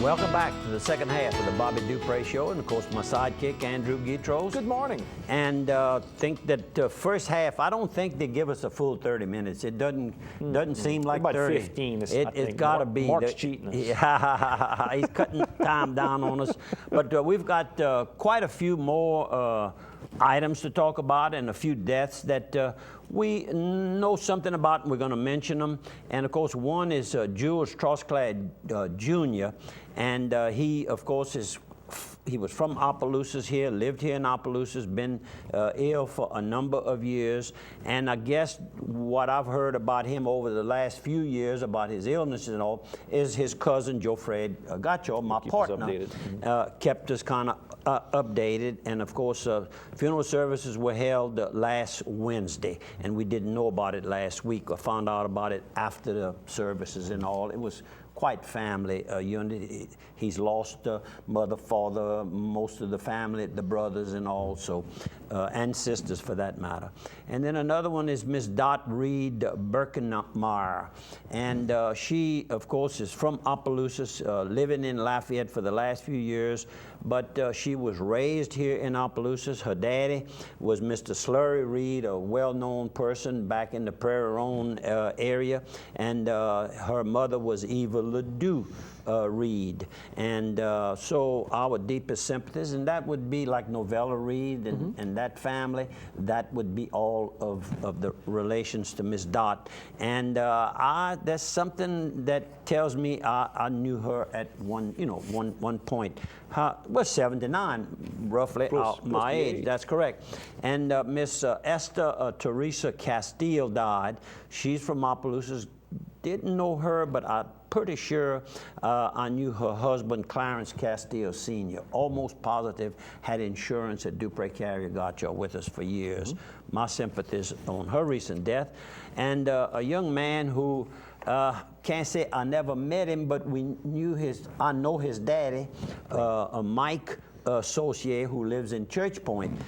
Welcome back to the second half of the Bobby Dupre Show, and of course my sidekick Andrew Guitros. Good morning. And think that first half, I don't think they give us a full 30 minutes. It doesn't seem like about 30. 15. It's got to be. Mark's cheating us. Yeah, he's cutting time down on us. But we've got quite a few more items to talk about and a few deaths that we know something about, and we're going to mention them. And of course, one is Jules Trosclad Jr., and he, of course, he was from Opelousas here, lived here in Opelousas, been ill for a number of years. And I guess what I've heard about him over the last few years, about his illness and all, is his cousin, Joe Fred Gacho, my partner, kept us kind of updated. And of course, funeral services were held last Wednesday, and we didn't know about it last week. I found out about it after the services and all. It was quite family unit. He's lost mother, father, most of the family, the brothers and all, so, and sisters for that matter. And then another one is Miss Dot Reed Birkenmeyer. And she, of course, is from Opelousas, living in Lafayette for the last few years, but she was raised here in Opelousas. Her daddy was Mr. Slurry Reed, a well-known person back in the Prairie Ronde area, and her mother was Eva Ledoux Reed. And so our deepest sympathies, and that would be like Novella Reed and that family. That would be all of the relations to Miss Dot. And there's something that tells me I knew her at one point. Was 79, roughly, my age. That's correct. And Miss Esther Teresa Castile died. She's from Opelousas. Didn't know her, but I'm pretty sure I knew her husband, Clarence Castile Sr., almost positive, had insurance at Dupre Carrier Gacho with us for years. My sympathies on her recent death. And a young man who, can't say I never met him, but I know his daddy, Mike Saucier, who lives in Church Point.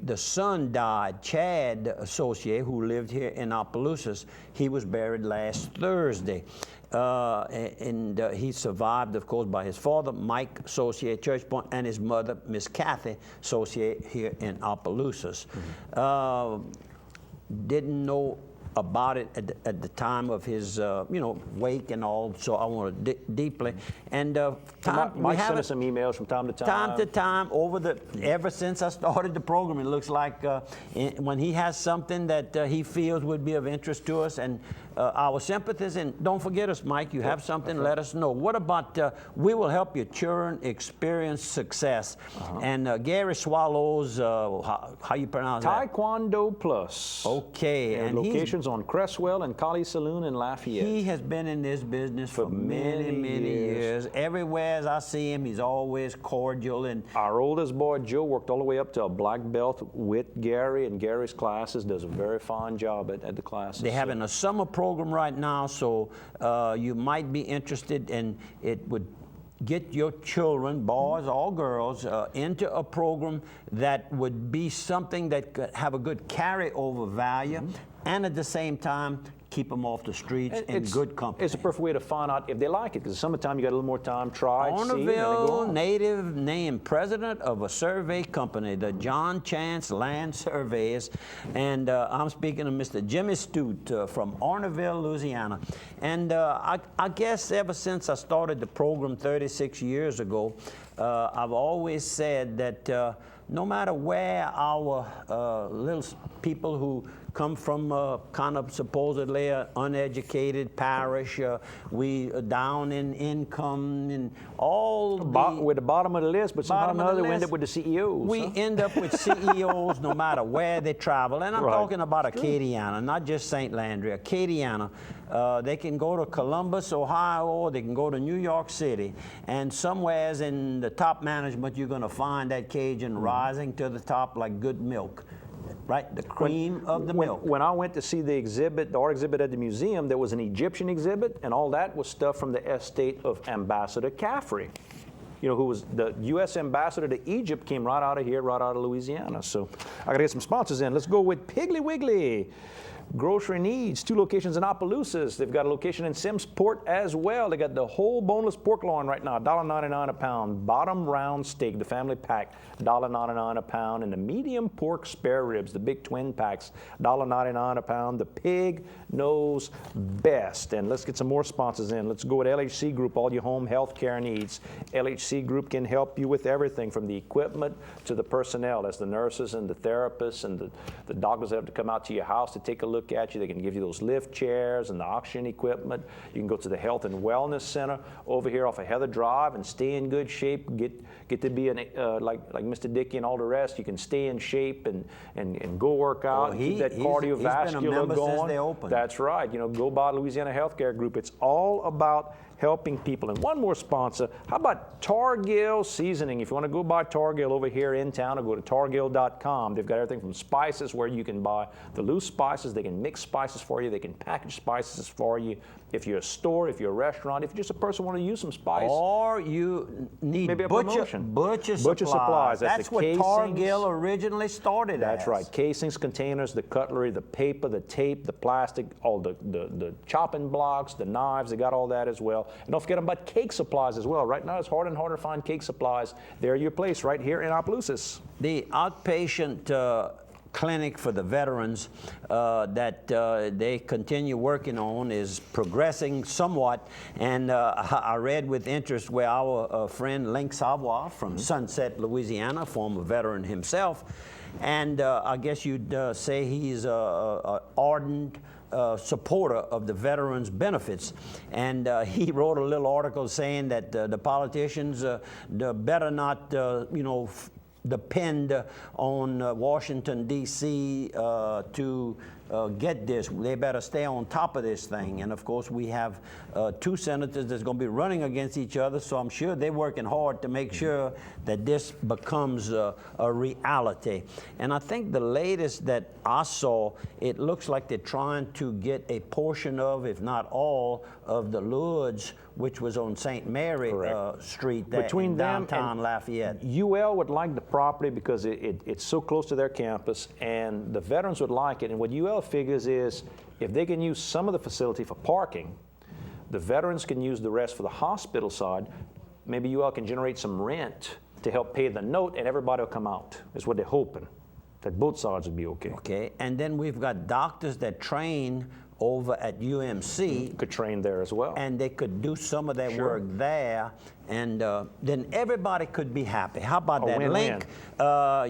The son died, Chad Saucier, who lived here in Opelousas. He was buried last Thursday. And he survived, of course, by his father, Mike Saucier, Church Point, and his mother, Miss Kathy Saucier, here in Opelousas. Didn't know about it at the time of his, wake and all, so I want to deeply. And Mike sent us some emails from time to time. Time to time, ever since I started the program, it looks like when he has something that he feels would be of interest to us, and our sympathies, and don't forget us, Mike, you have something, let us know. What about, we will help your children experience success. And Gary Swallows, how you pronounce that? Taekwondo Plus. Okay. And locations on Cresswell and Collie Saloon in Lafayette. He has been in this business for many years. Everywhere as I see him, he's always cordial. And our oldest boy, Joe, worked all the way up to a black belt with Gary and Gary's classes, does a very fine job at the classes. They're having a summer program right now, so you might be interested, and it would get your children, boys or girls, into a program that would be something that could have a good carryover value, and at the same time keep them off the streets in good company. It's a perfect way to find out if they like it, because summertime you got a little more time, try, Orneville native named president of a survey company, the John Chance Land Surveys, and I'm speaking of Mr. Jimmy Stute from Orneville, Louisiana. And I guess ever since I started the program 36 years ago, I've always said that no matter where our little people who come from kind of supposedly uneducated parish, we down in income and all we're the bottom of the list, but somehow or another we end up with the CEOs. We end up with CEOs no matter where they travel. And I'm talking about Acadiana, not just St. Landry, Acadiana. They can go to Columbus, Ohio, or they can go to New York City. And somewheres in the top management, you're going to find that Cajun rising to the top like good milk. Right, the cream of the milk. When I went to see the exhibit, the art exhibit at the museum, there was an Egyptian exhibit, and all that was stuff from the estate of Ambassador Caffrey, who was the U.S. ambassador to Egypt, came right out of here, right out of Louisiana. So I got to get some sponsors in. Let's go with Piggly Wiggly. Grocery needs, 2 locations in Opelousas. They've got a location in Simmsport as well. They got the whole boneless pork loin right now, $1.99 a pound. Bottom round steak, the family pack, $1.99 a pound. And the medium pork spare ribs, the big twin packs, $1.99 a pound. The pig knows best. And let's get some more sponsors in. Let's go with LHC Group, all your home health care needs. LHC Group can help you with everything from the equipment to the personnel. That's the nurses and the therapists and the doctors that have to come out to your house to take a look at you. They can give you those lift chairs and the oxygen equipment. You can go to the Health and Wellness Center over here off of Heather Drive and stay in good shape. Get to be like Mr. Dickey and all the rest. You can stay in shape and go work out. And keep that cardiovascular he's been a member going. Since they opened. That's right. You know, go by Louisiana Healthcare Group. It's all about helping people. And one more sponsor, how about Targill Seasoning? If you want to go buy Targill over here in town, or go to targill.com. They've got everything from spices, where you can buy the loose spices. They can mix spices for you. They can package spices for you. If you're a store, if you're a restaurant, if you're just a person who want to use some spice. Or you need maybe a promotion. Butcher supplies. That's what Targill originally started as. That's right. Casings, containers, the cutlery, the paper, the tape, the plastic, all the chopping blocks, the knives. They got all that as well. And don't forget about cake supplies as well. Right now it's harder and harder to find cake supplies. They're your place right here in Opelousas. The outpatient clinic for the veterans that they continue working on is progressing somewhat, and I read with interest where our friend Link Savoy from Sunset, Louisiana, former veteran himself, and I guess you'd say he's an ardent supporter of the veterans' benefits, and he wrote a little article saying that the politicians better not, depend on Washington, D.C. To get this. They better stay on top of this thing. And of course, we have 2 senators that's going to be running against each other, so I'm sure they're working hard to make sure that this becomes a reality. And I think the latest that I saw, it looks like they're trying to get a portion of, if not all, of the Lourdes, which was on St. Mary Street there in downtown Lafayette. UL would like the property because it's so close to their campus, and the veterans would like it. And what UL figures is, if they can use some of the facility for parking, the veterans can use the rest for the hospital side. Maybe UL can generate some rent to help pay the note, and everybody will come out, is what they're hoping, that both sides would be okay. Okay, and then we've got doctors that train over at UMC. Could train there as well. And they could do some of their work there, and then everybody could be happy. How about that? Link,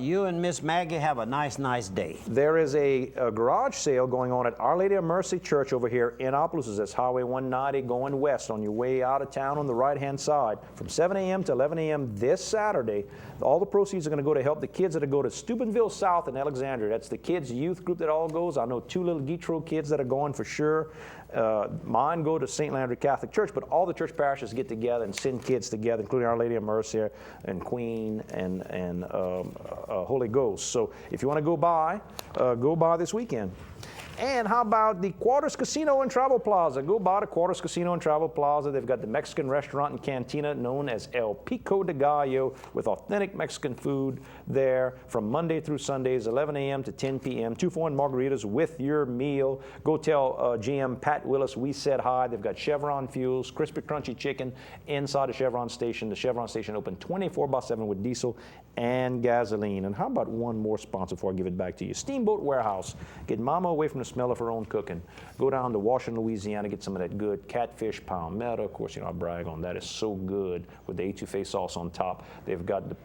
you and Miss Maggie have a nice day. There is a garage sale going on at Our Lady of Mercy Church over here in Opelousas. That's Highway 190 going west on your way out of town on the right-hand side from 7 a.m. to 11 a.m. this Saturday. All the proceeds are going to go to help the kids that go to Steubenville South in Alexandria. That's the kids' youth group that all goes. I know 2 little Guitro kids that are going for sure. Mine go to St. Landry Catholic Church, but all the church parishes get together and send kids together, including Our Lady of Mercy and Queen and Holy Ghost. So if you want to go by this weekend. And how about the Quarters Casino and Travel Plaza? Go by the Quarters Casino and Travel Plaza. They've got the Mexican restaurant and cantina known as El Pico de Gallo with authentic Mexican food there from Monday through Sundays, 11 a.m. to 10 p.m. 2 for $1 margaritas with your meal. Go tell GM Pat Willis we said hi. They've got Chevron fuels, crispy crunchy chicken inside the Chevron station. The Chevron station open 24/7 with diesel and gasoline. And how about one more sponsor before I give it back to you? Steamboat Warehouse. Get mama away from the smell of her own cooking. Go down to Washington, Louisiana, get some of that good catfish palmetto. Of course, I brag on that. It's so good with the etouffee sauce on top. They've got the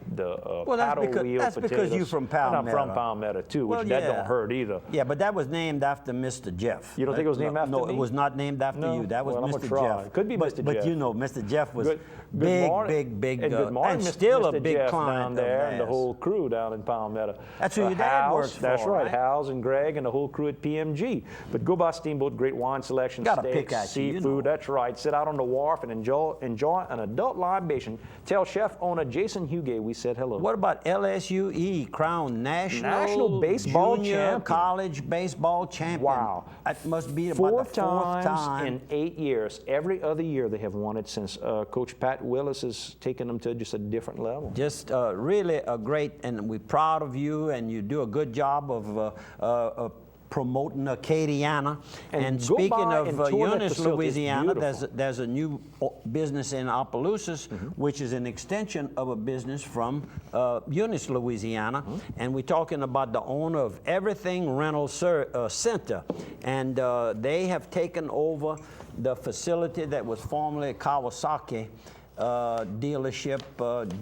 paddle wheel that's potatoes. because you're from Palmetto. And I'm from Palmetto too, which that don't hurt either. Yeah, but that was named after Mr. Jeff. You don't think it was named after me? No, it was not named after you. That was Mr. Jeff. It could be Mr. Jeff. But Mr. Jeff was big, and good morning, and still Mr. a big Jeff client down there, of and the whole crew down in Palmetto. That's who your dad works for. That's right, Hal's and Greg and the whole crew at PMG. But go by Steamboat, great wine selection, steaks, seafood. That's right. Sit out on the wharf and enjoy an adult libation. Tell chef owner Jason Huguet we said hello. What about LSUE, crowned national baseball junior champion, college baseball champion? Wow, that must be about the fourth time in 8 years. Every other year they have won it since Coach Pat Willis has taken them to just a different level. Just really a great, and we're proud of you, and you do a good job of promoting Acadiana. And go speaking by of and tour that Eunice, facility. It's Louisiana, beautiful. there's a new business in Opelousas, which is an extension of a business from Eunice, Louisiana. And we're talking about the owner of Everything Rental Center. And they have taken over the facility that was formerly Kawasaki dealership,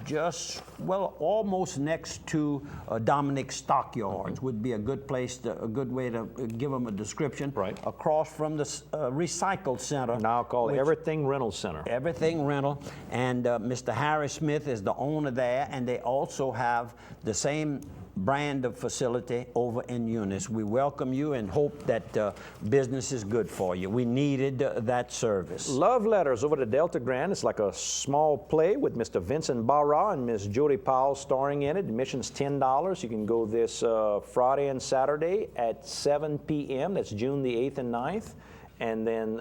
just, well, almost next to Dominic Stockyards would be a good place, a good way to give them a description. Right. Across from the recycle center. Now called Everything Rental Center. Everything Rental. And Mr. Harry Smith is the owner there, and they also have the same brand of facility over in Eunice. We welcome you and hope that business is good for you. We needed that service. Love Letters over to Delta Grand. It's like a small play with Mr. Vincent Barra and Miss Jody Powell starring in it. Admission's $10. You can go this Friday and Saturday at 7 p.m. That's June the 8th and 9th. And then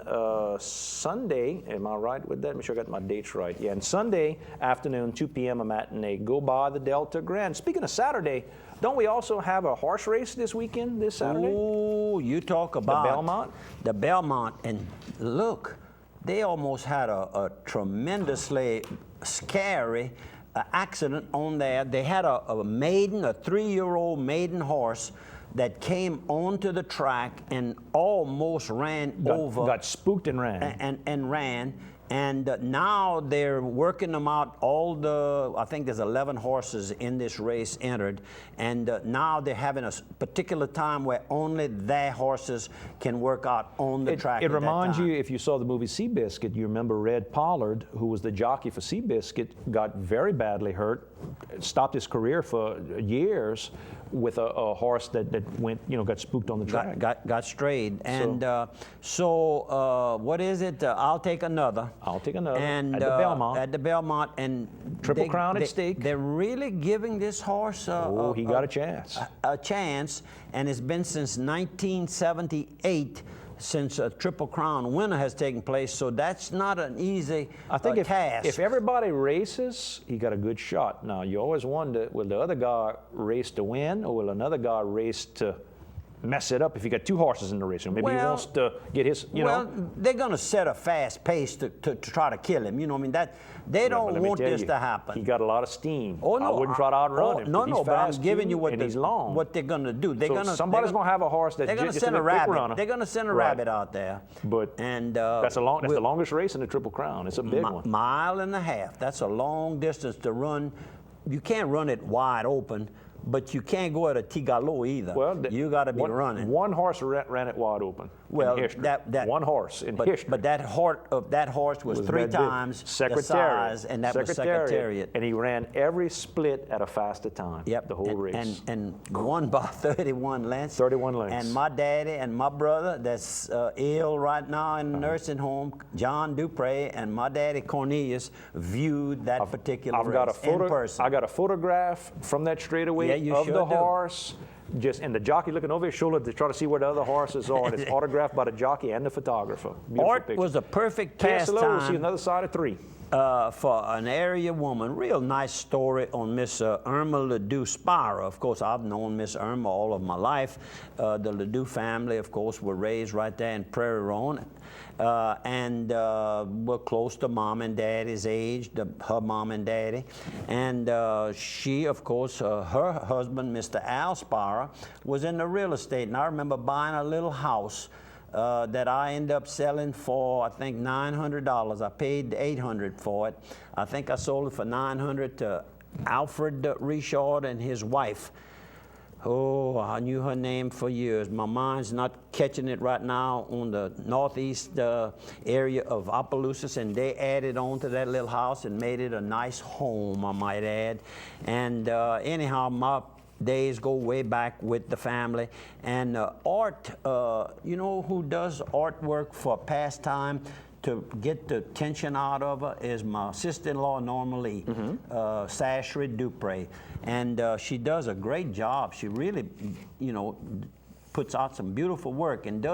Sunday, am I right with that? Make sure I got my dates right. Yeah, and Sunday afternoon, 2 p.m. a matinee. Go by the Delta Grand. Speaking of Saturday, don't we also have a horse race this weekend, this Saturday? Oh, you talk about the Belmont? The Belmont, and look, they almost had a tremendously scary accident on there. They had a maiden, a 3-year-old maiden horse that came onto the track and almost ran over. Got spooked and ran. And ran. And now they're working them out. I think there's 11 horses in this race entered. And now they're having a particular time where only their horses can work out on the track. It reminds you, if you saw the movie Seabiscuit, you remember Red Pollard, who was the jockey for Seabiscuit, got very badly hurt, stopped his career for years with a horse that went, got spooked on the track. Got strayed. And so what is it? I'll take another. I'll take another. And at the Belmont. At the Belmont. And Triple Crown at stake. They're really giving this horse he got a chance. A chance. And it's been since 1978 since a Triple Crown winner has taken place, so that's not an easy task. If everybody races, he got a good shot. Now, you always wonder, will the other guy race to win, or will another guy race to mess it up if you got two horses in the race? Or maybe he wants to get his, Well, they're going to set a fast pace to try to kill him. They don't want this to happen. He got a lot of steam. Oh, no. I wouldn't try to outrun him. No, but I'm giving you he's long. what they're going to do. Somebody's going to have a horse that's just a quick runner. They're going to send a rabbit out there. That's the longest race in the Triple Crown. It's a big one. Mile and a half. That's a long distance to run. You can't run it wide open, but you can't go at a Tigalo either. Well, you got to be running. One horse ran it wide open. Well, in history. that one horse in history. But that horse was 3 times the size, and that was Secretariat. And he ran every split at a faster time. Yep. The whole race. And won by 31 lengths. 31 lengths. And my daddy and my brother that's ill right now in the nursing home, John Dupre, and my daddy Cornelius viewed that particular race in person. I got a photograph from that straightaway of the horse. And the jockey looking over his shoulder to try to see where the other horses are, and it's autographed by the jockey and the photographer. Beautiful Art picture. was a perfect We'll pastime. see another side of 3. For an area woman. Real nice story on Miss Irma Ledoux Spira. Of course, I've known Miss Irma all of my life. The Ledoux family, of course, were raised right there in Prairie Ronde. And were close to Mom and Daddy's age, her Mom and Daddy. And she, of course, her husband, Mr. Al Spira, was in the real estate. And I remember buying a little house that I ended up selling for, I think, $900. I paid $800 for it. I think I sold it for $900 to Alfred Richard and his wife. Oh, I knew her name for years. My mind's not catching it right now on the northeast area of Opelousas, and they added on to that little house and made it a nice home, I might add. And anyhow, my days go way back with the family. And Art, who does artwork for pastime to get the tension out of her is my sister-in-law, Norma Lee, Sashri Dupre. And she does a great job. She really, puts out some beautiful work and does